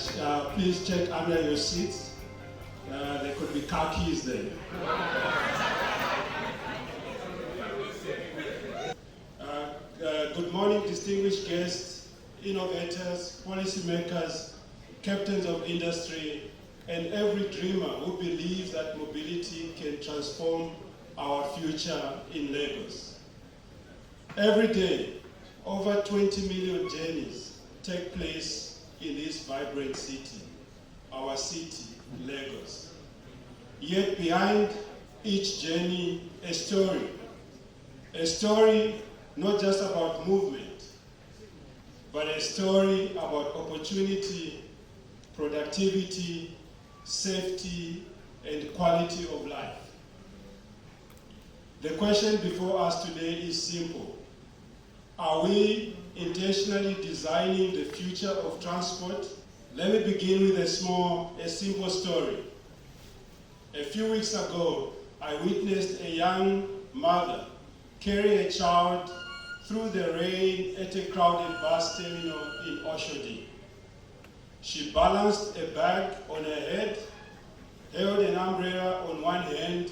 much. Please check under your seats. There could be car keys there. Good morning, distinguished guests, innovators, policymakers, captains of industry, and every dreamer who believes that mobility can transform our future in Lagos. Every day, over 20 million journeys take place in this vibrant city, our city, Lagos. Yet behind each journey, a story not just about movement, but a story about opportunity, productivity, safety, and quality of life. The question before us today is simple. Are we intentionally designing the future of transport? Let me begin with a simple story. A few weeks ago, I witnessed a young mother carry a child through the rain at a crowded bus terminal in Oshodi. She balanced a bag on her head, held an umbrella on one hand,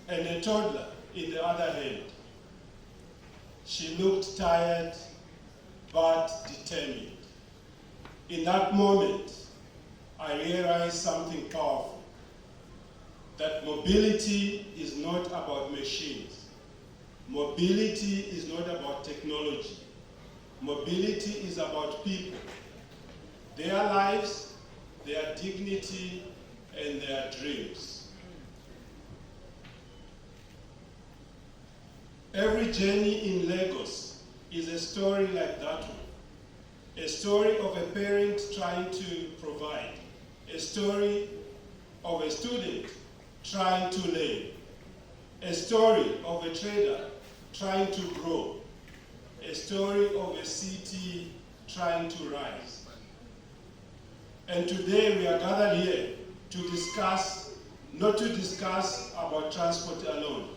and a toddler in the other hand. She looked tired, but determined. In that moment, I realized something powerful, that mobility is not about machines. Mobility is not about technology. Mobility is about people, their lives, their dignity, and their dreams. Every journey in Lagos is a story like that one. A story of a parent trying to provide. A story of a student trying to learn. A story of a trader trying to grow. A story of a city trying to rise. And today we are gathered here to discuss, not to discuss about transport alone,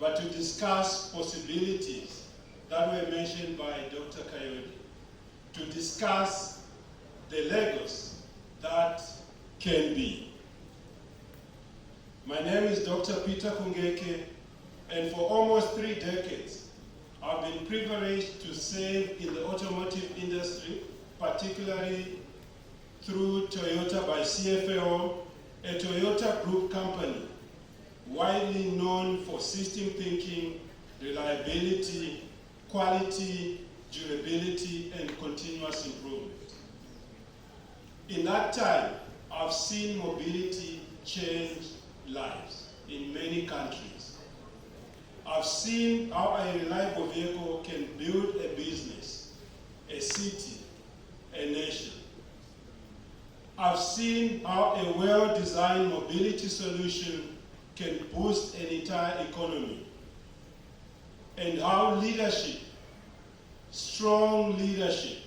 but to discuss possibilities that were mentioned by Dr. Kayode, to discuss the Lagos that can be. My name is Dr. Peter Kungeke, and for almost 3 decades, I've been privileged to serve in the automotive industry, particularly through Toyota by CFAO, a Toyota group company, widely known for system thinking, reliability, quality, durability, and continuous improvement. In that time, I've seen mobility change lives in many countries. I've seen how a reliable vehicle can build a business, a city, a nation. I've seen how a well-designed mobility solution can boost an entire economy, and how leadership, strong leadership,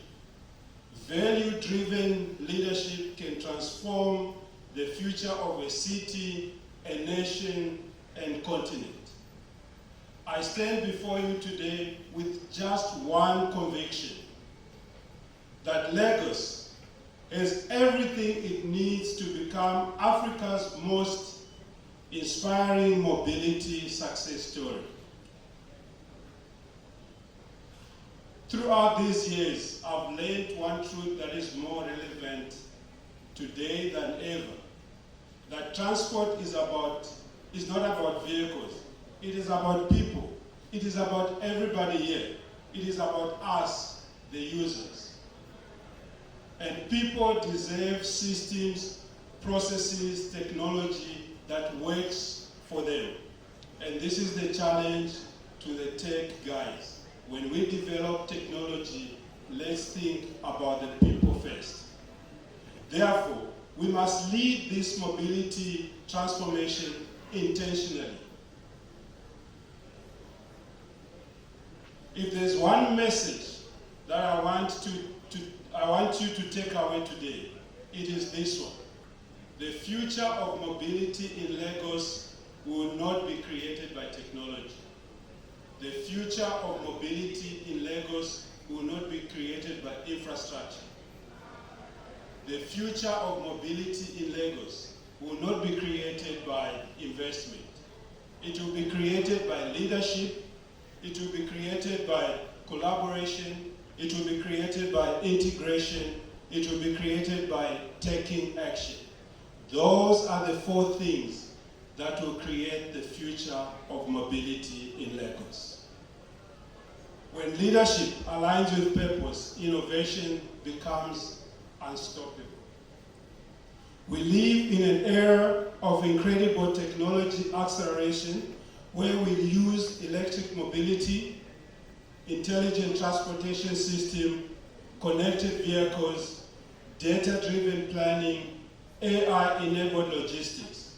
value-driven leadership can transform the future of a city, a nation, and continent. I stand before you today with just one conviction, that Lagos has everything it needs to become Africa's most inspiring mobility success story. Throughout these years, I've learned one truth that is more relevant today than ever, that transport is not about vehicles. It is about people. It is about everybody here. It is about us, the users. And people deserve systems, processes, technology that works for them. And this is the challenge to the tech guys. When we develop technology, let's think about the people first. Therefore, we must lead this mobility transformation intentionally. If there's one message that I want you to take away today, it is this one. The future of mobility in Lagos will not be created by technology. The future of mobility in Lagos will not be created by infrastructure. The future of mobility in Lagos will not be created by investment. It will be created by leadership. It will be created by collaboration. It will be created by integration. It will be created by taking action. Those are the four things that will create the future of mobility in Lagos. When leadership aligns with purpose, innovation becomes unstoppable. We live in an era of incredible technology acceleration where we use electric mobility, intelligent transportation system, connected vehicles, data-driven planning, AI-enabled logistics.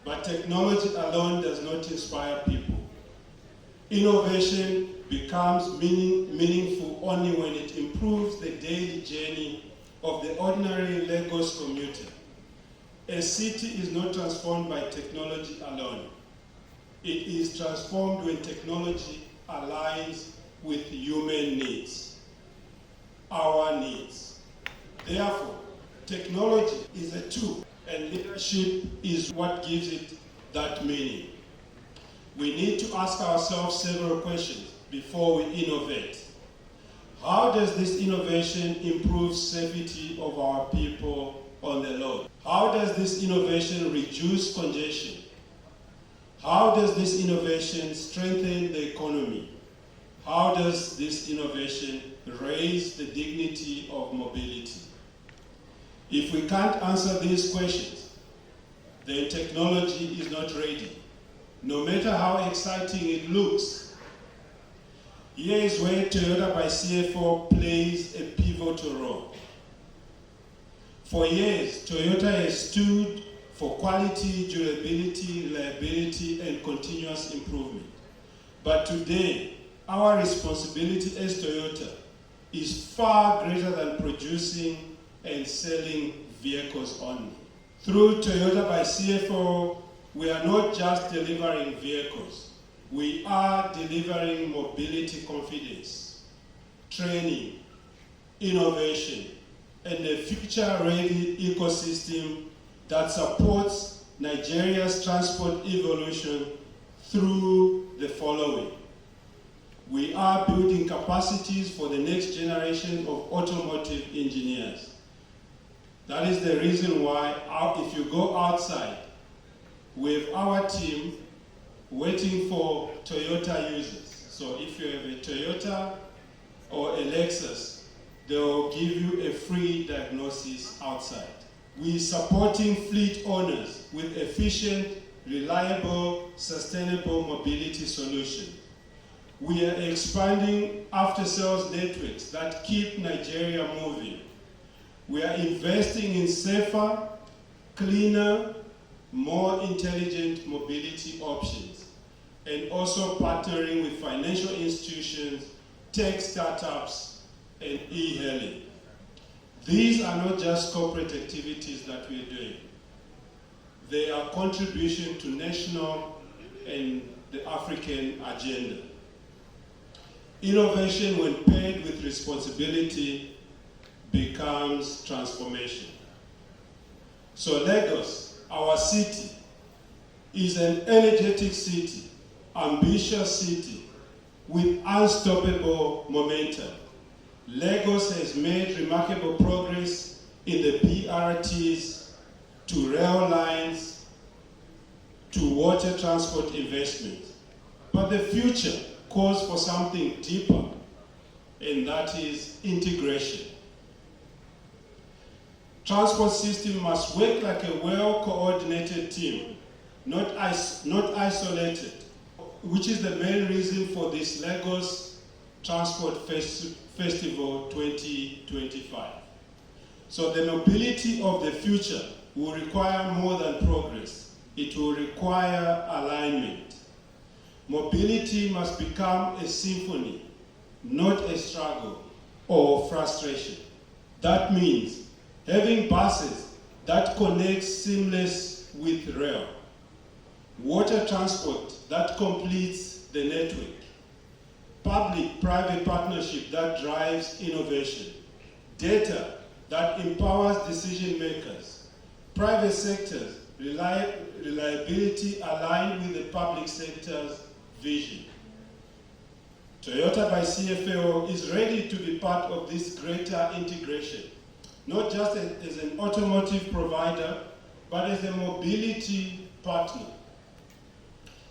But technology alone does not inspire people. Innovation becomes meaningful only when it improves the daily journey of the ordinary Lagos commuter. A city is not transformed by technology alone. It is transformed when technology aligns with human needs, our needs. Therefore, technology is a tool, and leadership is what gives it that meaning. We need to ask ourselves several questions before we innovate. How does this innovation improve safety of our people on the road? How does this innovation reduce congestion? How does this innovation strengthen the economy? How does this innovation raise the dignity of mobility? If we can't answer these questions, then technology is not ready, no matter how exciting it looks. Here is where Toyota by CFO plays a pivotal role. For years, Toyota has stood for quality, durability, reliability, and continuous improvement. But today, our responsibility as Toyota is far greater than producing and selling vehicles only. Through Toyota by CFO, we are not just delivering vehicles, we are delivering mobility confidence, training, innovation, and a future-ready ecosystem that supports Nigeria's transport evolution through the following. We are building capacities for the next generation of automotive engineers. That is the reason why, if you go outside, we have our team waiting for Toyota users. So if you have a Toyota or a Lexus, they'll give you a free diagnosis outside. We're supporting fleet owners with efficient, reliable, sustainable mobility solutions. We are expanding after-sales networks that keep Nigeria moving. We are investing in safer, cleaner, more intelligent mobility options, and also partnering with financial institutions, tech startups, and e-hailing. These are not just corporate activities that we're doing. They are contribution to national and the African agenda. Innovation, when paired with responsibility, becomes transformation. So Lagos, our city, is an energetic city, ambitious city, with unstoppable momentum. Lagos has made remarkable progress in the BRTs, to rail lines, to water transport investment. But the future calls for something deeper, and that is integration. Transport system must work like a well-coordinated team, not isolated, which is the main reason for this Lagos Transport Festival 2025. So the mobility of the future will require more than progress. It will require alignment. Mobility must become a symphony, not a struggle or frustration. That means having buses that connect seamless with rail, water transport that completes the network, public-private partnership that drives innovation, data that empowers decision makers. Private sector's reliability aligned with the public sector's vision. Toyota by CFAO is ready to be part of this greater integration, not just as an automotive provider, but as a mobility partner.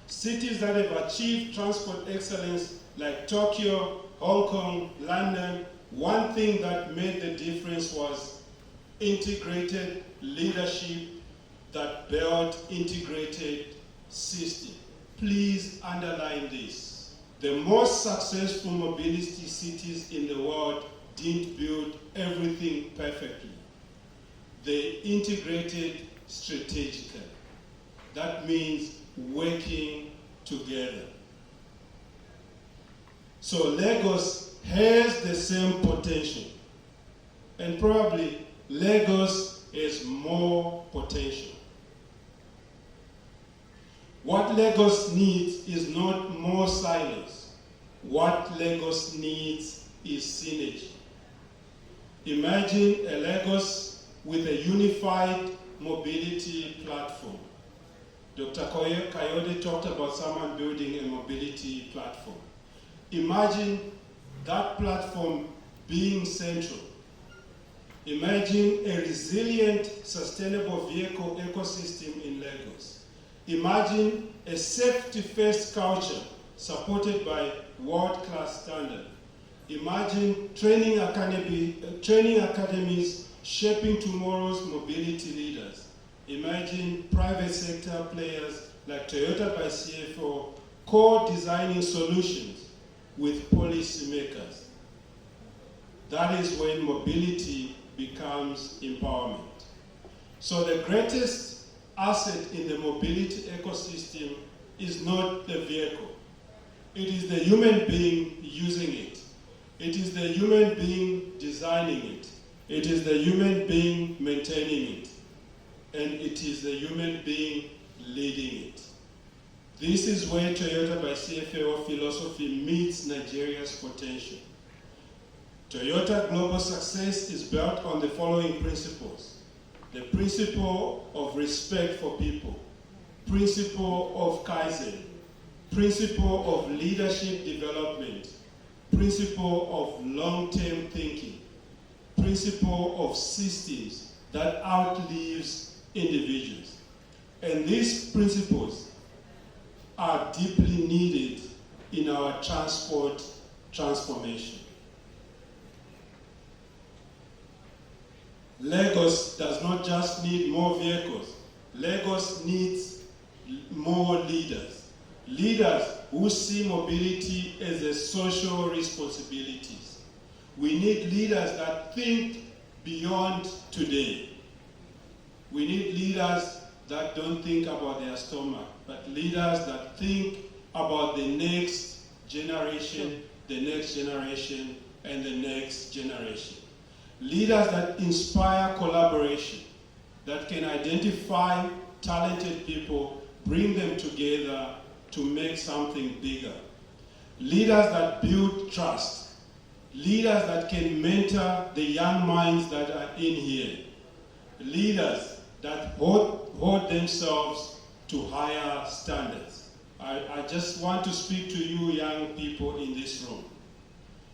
Cities that have achieved transport excellence like Tokyo, Hong Kong, London, one thing that made the difference was integrated leadership that built integrated system. Please underline this. The most successful mobility cities in the world didn't build everything perfectly. They integrated strategically. That means working together. So Lagos has the same potential, and probably Lagos has more potential. What Lagos needs is not more silos. What Lagos needs is synergy. Imagine a Lagos with a unified mobility platform. Dr. Kayode talked about someone building a mobility platform. Imagine that platform being central. Imagine a resilient, sustainable vehicle ecosystem in Lagos. Imagine a safety-first culture supported by world-class standards. Imagine training academies shaping tomorrow's mobility leaders. Imagine private sector players like Toyota by CFO co-designing solutions with policymakers. That is when mobility becomes empowerment. So the greatest asset in the mobility ecosystem is not the vehicle. It is the human being using it. It is the human being designing it. It is the human being maintaining it. And it is the human being leading it. This is where Toyota by CFAO philosophy meets Nigeria's potential. Toyota global success is built on the following principles. The principle of respect for people, principle of Kaizen, principle of leadership development, principle of long-term thinking, principle of systems that outlives individuals. And these principles are deeply needed in our transport transformation. Lagos does not just need more vehicles. Lagos needs more leaders. Leaders who see mobility as a social responsibility. We need leaders that think beyond today. We need leaders that don't think about their stomach, but leaders that think about the next generation, and the next generation. Leaders that inspire collaboration, that can identify talented people, bring them together to make something bigger. Leaders that build trust. Leaders that can mentor the young minds that are in here. Leaders that hold themselves to higher standards. I just want to speak to you young people in this room.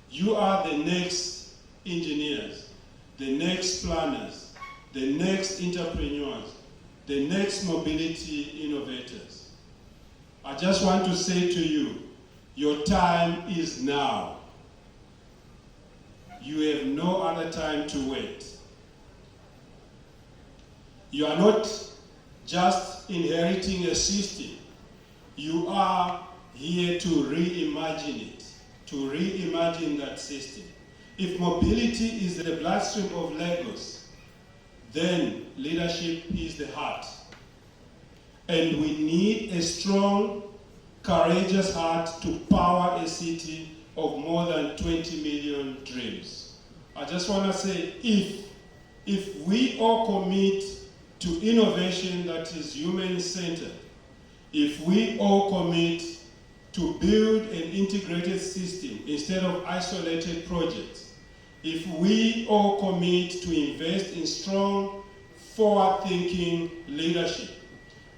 You are the next engineers, the next planners, the next entrepreneurs, the next mobility innovators. I just want to say to you, your time is now. You have no other time to wait. You are not just inheriting a system. You are here to reimagine it, to reimagine that system. If mobility is the bloodstream of Lagos, then leadership is the heart. And we need a strong, courageous heart to power a city of more than 20 million dreams. I just want to say, if we all commit to innovation that is human-centered, if we all commit to build an integrated system instead of isolated projects, if we all commit to invest in strong, forward-thinking leadership,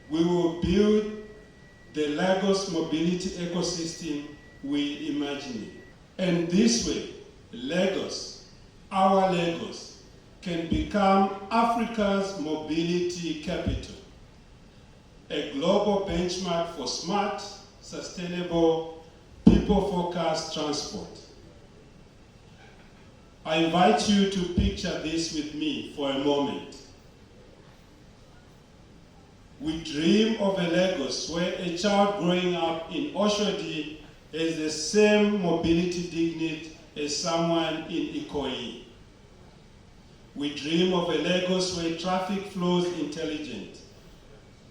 we will build the Lagos mobility ecosystem we imagine. And this way, Lagos, our Lagos, can become Africa's mobility capital, a global benchmark for smart, sustainable, people-focused transport. I invite you to picture this with me for a moment. We dream of a Lagos where a child growing up in Oshodi has the same mobility dignity as someone in Ikoyi. We dream of a Lagos where traffic flows intelligent,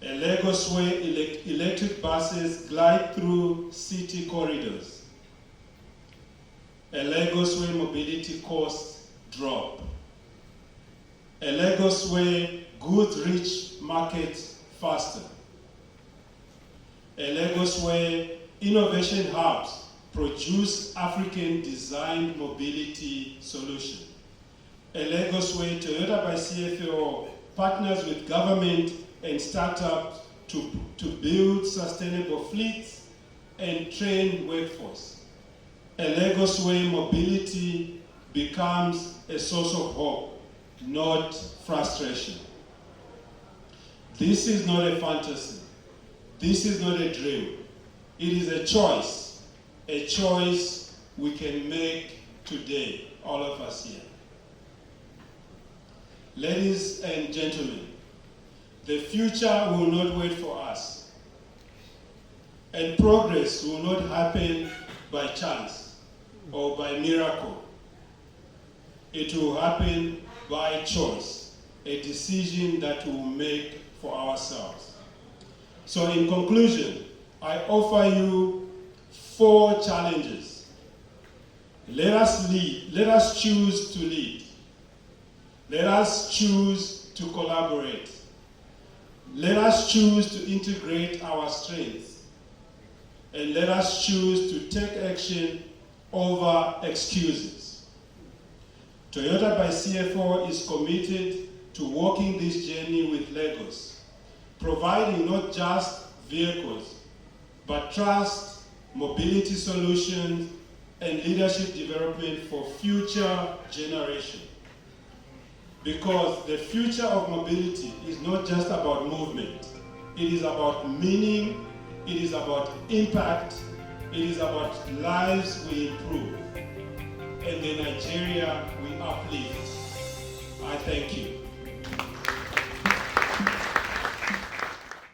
a Lagos where electric buses glide through city corridors, a Lagos where mobility costs drop, a Lagos where goods reach markets faster, a Lagos where innovation hubs produce African-designed mobility solutions, a Lagos where Toyota by CFO partners with government and startups to build sustainable fleets and train workforce, a Lagos where mobility becomes a source of hope, not frustration. This is not a fantasy. This is not a dream. It is a choice we can make today, all of us here. Ladies and gentlemen, the future will not wait for us, and progress will not happen by chance or by miracle. It will happen by choice, a decision that we will make for ourselves. So in conclusion, I offer you 4 challenges. Let us lead. Let us choose to lead. Let us choose to collaborate. Let us choose to integrate our strengths. And let us choose to take action over excuses. Toyota by CFO is committed to walking this journey with Lagos, providing not just vehicles, but trust, mobility solutions, and leadership development for future generations. Because the future of mobility is not just about movement. It is about meaning, it is about impact, it is about lives we improve, and the Nigeria we uplift. I thank you.